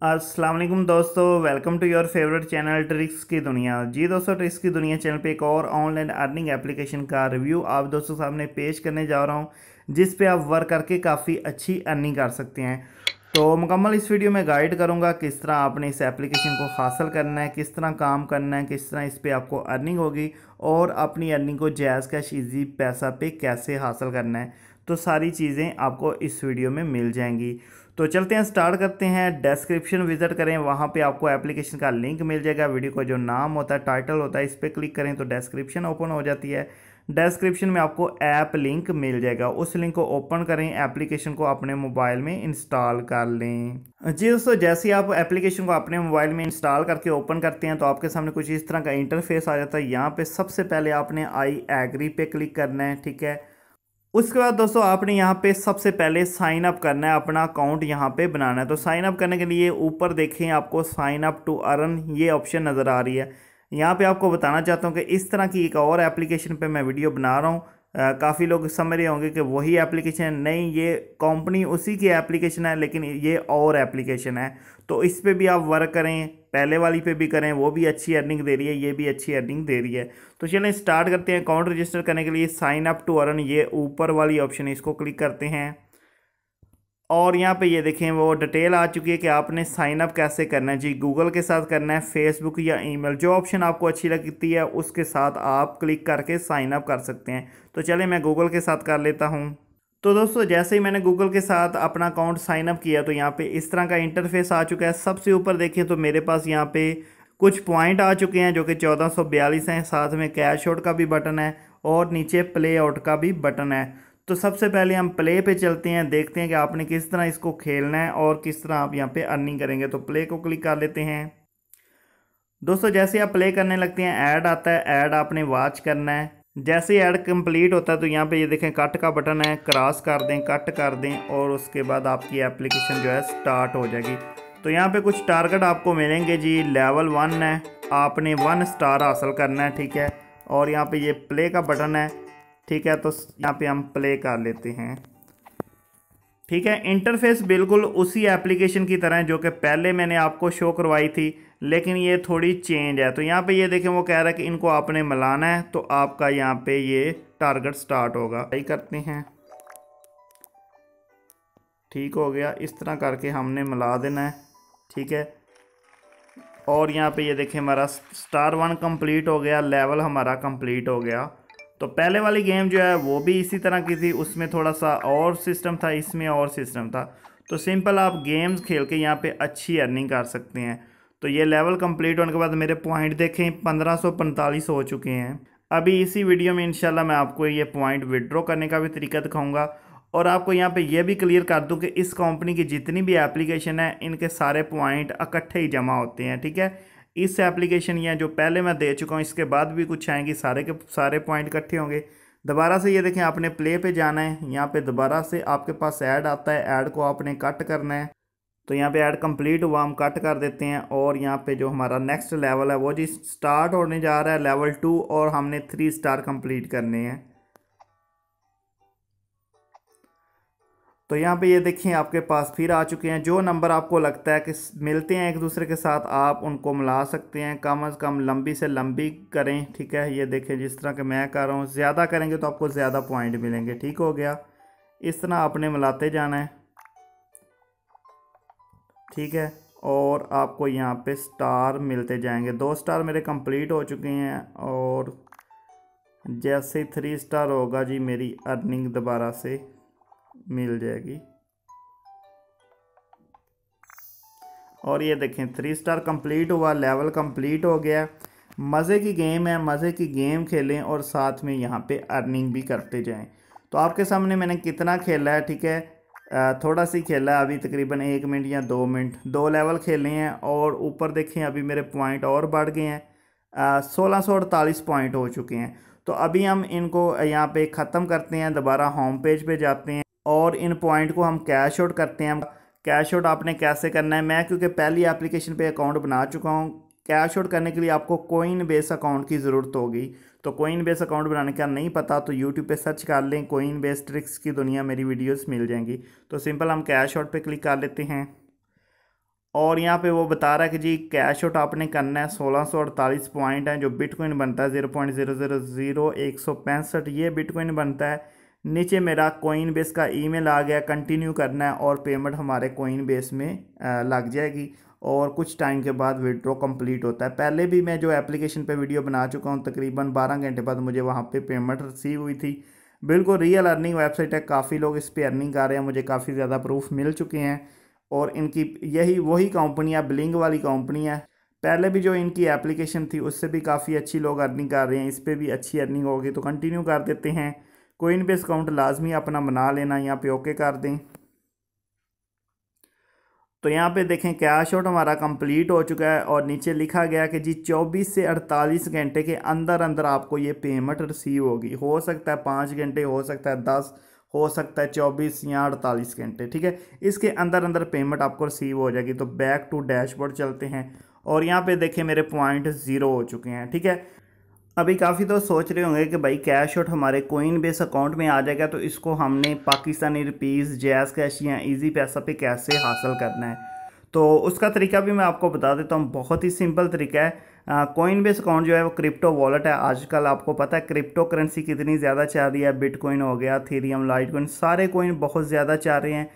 अस्सलाम वालेकुम दोस्तों, welcome to your favourite channel tricks की दुनिया। जी दोस्तों, ट्रिक्स की दुनिया चैनल पे एक और ऑनलाइन अर्निंग एप्लीकेशन का रिव्यू आप दोस्तों सामने पेश करने जा रहा हूं, जिस पे आप वर्क करके काफ़ी अच्छी अर्निंग कर सकते हैं। तो मुकम्मल इस वीडियो में गाइड करूंगा किस तरह आपने इस एप्लीकेशन को हासिल करना है, किस तरह काम करना है, किस तरह इस पर आपको अर्निंग होगी और अपनी अर्निंग को जैज़ कैश ईजी पैसा पे कैसे हासिल करना है। तो सारी चीज़ें आपको इस वीडियो में मिल जाएंगी। तो चलते हैं, स्टार्ट करते हैं। डिस्क्रिप्शन विजिट करें, वहाँ पे आपको एप्लीकेशन का लिंक मिल जाएगा। वीडियो का जो नाम होता है, टाइटल होता है, इस पर क्लिक करें तो डिस्क्रिप्शन ओपन हो जाती है। डिस्क्रिप्शन में आपको ऐप लिंक मिल जाएगा, उस लिंक को ओपन करें, एप्लीकेशन को अपने मोबाइल में इंस्टॉल कर लें। जी दोस्तों, जैसे ही आप एप्लीकेशन को अपने मोबाइल में इंस्टॉल करके ओपन करते हैं तो आपके सामने कुछ इस तरह का इंटरफेस आ जाता है। यहाँ पे सबसे पहले आपने आई एग्री पे क्लिक करना है, ठीक है। उसके बाद दोस्तों आपने यहाँ पे सबसे पहले साइन अप करना है, अपना अकाउंट यहाँ पे बनाना है। तो साइन अप करने के लिए ऊपर देखें, आपको साइन अप टू अर्न ये ऑप्शन नज़र आ रही है। यहाँ पे आपको बताना चाहता हूँ कि इस तरह की एक और एप्लीकेशन पे मैं वीडियो बना रहा हूँ। काफ़ी लोग समझ रहे होंगे कि वही एप्लीकेशन है। नहीं, ये कंपनी उसी की एप्लीकेशन है, लेकिन ये और एप्लीकेशन है। तो इस पे भी आप वर्क करें, पहले वाली पे भी करें, वो भी अच्छी अर्निंग दे रही है, ये भी अच्छी अर्निंग दे रही है। तो चलें स्टार्ट करते हैं। अकाउंट रजिस्टर करने के लिए साइन अप टू अर्न ये ऊपर वाली ऑप्शन है, इसको क्लिक करते हैं। और यहाँ पे ये देखें वो डिटेल आ चुकी है कि आपने साइन अप कैसे करना है। जी, गूगल के साथ करना है, फेसबुक या ईमेल, जो ऑप्शन आपको अच्छी लगती है उसके साथ आप क्लिक करके साइन अप कर सकते हैं। तो चलें मैं गूगल के साथ कर लेता हूँ। तो दोस्तों, जैसे ही मैंने गूगल के साथ अपना अकाउंट साइन अप किया तो यहाँ पे इस तरह का इंटरफेस आ चुका है। सबसे ऊपर देखिए तो मेरे पास यहाँ पे कुछ पॉइंट आ चुके हैं जो कि 1442 हैं। साथ में कैश आउट का भी बटन है और नीचे प्ले आउट का भी बटन है। तो सबसे पहले हम प्ले पे चलते हैं, देखते हैं कि आपने किस तरह इसको खेलना है और किस तरह आप यहाँ पे अर्निंग करेंगे। तो प्ले को क्लिक कर लेते हैं। दोस्तों, जैसे आप प्ले करने लगते हैं ऐड आता है, ऐड आपने वॉच करना है। जैसे ही ऐड कंप्लीट होता है तो यहाँ पे ये देखें कट का बटन है, क्रॉस कर दें, कट कर दें और उसके बाद आपकी एप्लीकेशन जो है स्टार्ट हो जाएगी। तो यहाँ पे कुछ टारगेट आपको मिलेंगे जी। लेवल 1 है, आपने 1 स्टार हासिल करना है, ठीक है। और यहाँ पे ये प्ले का बटन है, ठीक है। तो यहाँ पे हम प्ले कर लेते हैं, ठीक है। इंटरफेस बिल्कुल उसी एप्लीकेशन की तरह है जो कि पहले मैंने आपको शो करवाई थी, लेकिन ये थोड़ी चेंज है। तो यहाँ पे ये देखें वो कह रहा है कि इनको आपने मिलाना है, तो आपका यहाँ पे ये टारगेट स्टार्ट होगा। ट्राई करते हैं, ठीक हो गया। इस तरह करके हमने मिला देना है, ठीक है। और यहाँ पे ये देखें हमारा स्टार 1 कंप्लीट हो गया, लेवल हमारा कंप्लीट हो गया। तो पहले वाली गेम जो है वो भी इसी तरह की थी, उसमें थोड़ा सा और सिस्टम था, इसमें और सिस्टम था। तो सिंपल आप गेम्स खेल के यहाँ पे अच्छी अर्निंग कर सकते हैं। तो ये लेवल कंप्लीट होने के बाद मेरे पॉइंट देखें 1545 हो चुके हैं। अभी इसी वीडियो में इंशाल्लाह मैं आपको ये पॉइंट विड्रॉ करने का भी तरीका दिखाऊंगा और आपको यहाँ पे ये भी क्लियर कर दूं कि इस कंपनी की जितनी भी एप्लीकेशन है इनके सारे पॉइंट इकट्ठे ही जमा होते हैं, ठीक है। इस एप्लीकेशन या जो पहले मैं दे चुका हूँ इसके बाद भी कुछ आएंगी, सारे के सारे पॉइंट इकट्ठे होंगे। दोबारा से ये देखें आपने प्ले पे जाना है, यहाँ पे दोबारा से आपके पास ऐड आता है, ऐड को आपने कट करना है। तो यहाँ पे ऐड कंप्लीट हुआ, हम कट कर देते हैं। और यहाँ पे जो हमारा नेक्स्ट लेवल है वो जी स्टार्ट होने जा रहा है, लेवल 2, और हमने 3 स्टार कंप्लीट करने हैं। तो यहाँ पे ये देखिए आपके पास फिर आ चुके हैं। जो नंबर आपको लगता है कि मिलते हैं एक दूसरे के साथ, आप उनको मिला सकते हैं। कम से कम लंबी से लंबी करें, ठीक है। ये देखें जिस तरह के मैं कर रहा हूँ, ज़्यादा करेंगे तो आपको ज़्यादा पॉइंट मिलेंगे, ठीक हो गया। इस तरह आपने मिलाते जाना है, ठीक है। और आपको यहाँ पे स्टार मिलते जाएंगे। 2 स्टार मेरे कंप्लीट हो चुके हैं और जैसे ही 3 स्टार होगा जी मेरी अर्निंग दोबारा से मिल जाएगी। और ये देखें 3 स्टार कंप्लीट हुआ, लेवल कंप्लीट हो गया। मज़े की गेम है, मज़े की गेम खेलें और साथ में यहाँ पे अर्निंग भी करते जाएं। तो आपके सामने मैंने कितना खेला है, ठीक है। थोड़ा सी खेला है अभी, तकरीबन 1 मिनट या 2 मिनट, 2 लेवल खेले हैं। और ऊपर देखें अभी मेरे पॉइंट और बढ़ गए हैं, 1648 पॉइंट हो चुके हैं। तो अभी हम इनको यहाँ पे ख़त्म करते हैं, दोबारा होम पेज पे जाते हैं और इन पॉइंट को हम कैश आउट करते हैं। कैश आउट आपने कैसे करना है, मैं क्योंकि पहली एप्लीकेशन पे अकाउंट बना चुका हूँ। कैश आउट करने के लिए आपको कोइन बेस अकाउंट की ज़रूरत होगी। तो कोइन बेस अकाउंट बनाने का नहीं पता तो यूट्यूब पे सर्च कर लें, कोइन बेस ट्रिक्स की दुनिया, मेरी वीडियोस मिल जाएंगी। तो सिंपल हम कैश आउट पे क्लिक कर लेते हैं और यहाँ पे वो बता रहा है कि जी कैश आउट आपने करना है 1648 पॉइंट है जो बिटकॉइन बनता है 0.000165 ये बिटकॉइन बनता है। नीचे मेरा कोइन बेस का ईमेल आ गया, कंटिन्यू करना है और पेमेंट हमारे कोइन बेस में लग जाएगी और कुछ टाइम के बाद विड्रॉ कंप्लीट होता है। पहले भी मैं जो एप्लीकेशन पे वीडियो बना चुका हूँ, तकरीबन 12 घंटे बाद मुझे वहाँ पे पेमेंट रिसीव हुई थी। बिल्कुल रियल अर्निंग वेबसाइट है, काफ़ी लोग इस पर अर्निंग कर रहे हैं, मुझे काफ़ी ज़्यादा प्रूफ मिल चुके हैं। और इनकी यही वही कंपनी है, ब्लिंग वाली कंपनी है। पहले भी जो इनकी एप्लीकेशन थी उससे भी काफ़ी अच्छी लोग अर्निंग कर रहे हैं, इस पर भी अच्छी अर्निंग होगी। तो कंटिन्यू कर देते हैं। कोइन बेस अकाउंट लाजमी अपना बना लेना, यहाँ पे ओके कर दें। तो यहाँ पे देखें कैश आउट हमारा कंप्लीट हो चुका है और नीचे लिखा गया कि जी 24 से 48 घंटे के अंदर अंदर आपको ये पेमेंट रिसीव होगी। हो सकता है 5 घंटे, हो सकता है 10, हो सकता है 24 या 48 घंटे, ठीक है। इसके अंदर अंदर पेमेंट आपको रिसीव हो जाएगी। तो बैक टू डैशबोर्ड चलते हैं और यहाँ पे देखें मेरे पॉइंट 0 हो चुके हैं, ठीक है। अभी काफ़ी दोस्त सोच रहे होंगे कि भाई कैश आउट हमारे कोइन बेस अकाउंट में आ जाएगा तो इसको हमने पाकिस्तानी रुपीज़, जैज़ कैश या ईजी पैसा पे कैसे हासिल करना है। तो उसका तरीका भी मैं आपको बता देता हूँ, बहुत ही सिंपल तरीका है। कोइन बेस अकाउंट जो है वो क्रिप्टो वॉलेट है। आजकल आपको पता है क्रिप्टो करेंसी कितनी ज़्यादा चल रही है, बिटकॉइन हो गया, थीरियम, लाइटकॉइन, सारे कोइन बहुत ज़्यादा चल रहे हैं।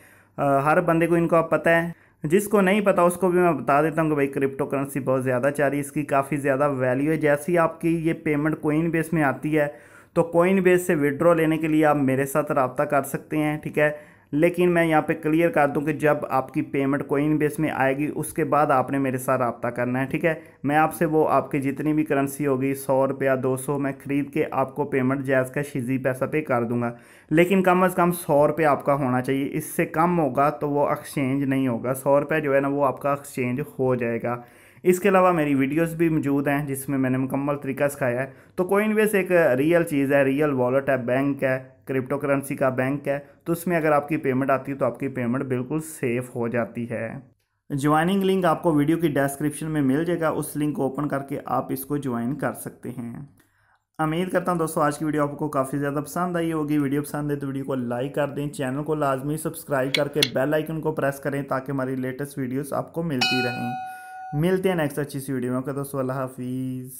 हर बंदे को इनको आप पता है, जिसको नहीं पता उसको भी मैं बता देता हूँ कि भाई क्रिप्टो करेंसी बहुत ज़्यादा चल रही है, इसकी काफ़ी ज़्यादा वैल्यू है। जैसे ही आपकी ये पेमेंट कोइन बेस में आती है तो कोइन बेस से विड्रॉ लेने के लिए आप मेरे साथ रब्ता कर सकते हैं, ठीक है। लेकिन मैं यहाँ पे क्लियर कर दूँ कि जब आपकी पेमेंट कोइन बेस में आएगी उसके बाद आपने मेरे साथ रब्ता करना है, ठीक है। मैं आपसे वो आपकी जितनी भी करेंसी होगी 100 रुपया 200 मैं ख़रीद के आपको पेमेंट जैज़ का शीज़ी पैसा पे कर दूंगा। लेकिन कम अज़ कम 100 रुपये आपका होना चाहिए, इससे कम होगा तो वो एक्सचेंज नहीं होगा। 100 रुपये जो है ना वो आपका एक्सचेंज हो जाएगा। इसके अलावा मेरी वीडियोस भी मौजूद हैं जिसमें मैंने मुकम्मल तरीका सिखाया है। तो कोइनबेस एक रियल चीज़ है, रियल वॉलेट है, बैंक है, क्रिप्टो करेंसी का बैंक है। तो उसमें अगर आपकी पेमेंट आती है तो आपकी पेमेंट बिल्कुल सेफ़ हो जाती है। ज्वाइनिंग लिंक आपको वीडियो की डिस्क्रिप्शन में मिल जाएगा, उस लिंक को ओपन करके आप इसको ज्वाइन कर सकते हैं। उम्मीद करता हूं दोस्तों आज की वीडियो आपको काफ़ी ज़्यादा पसंद आई होगी। वीडियो पसंद है तो वीडियो को लाइक कर दें, चैनल को लाजमी सब्सक्राइब करके बेल आइकन को प्रेस करें ताकि हमारी लेटेस्ट वीडियोस आपको मिलती रहें। मिलते हैं नेक्स्ट अच्छी सी वीडियो में। ओके दोस्तों, अल्लाह हाफिज़।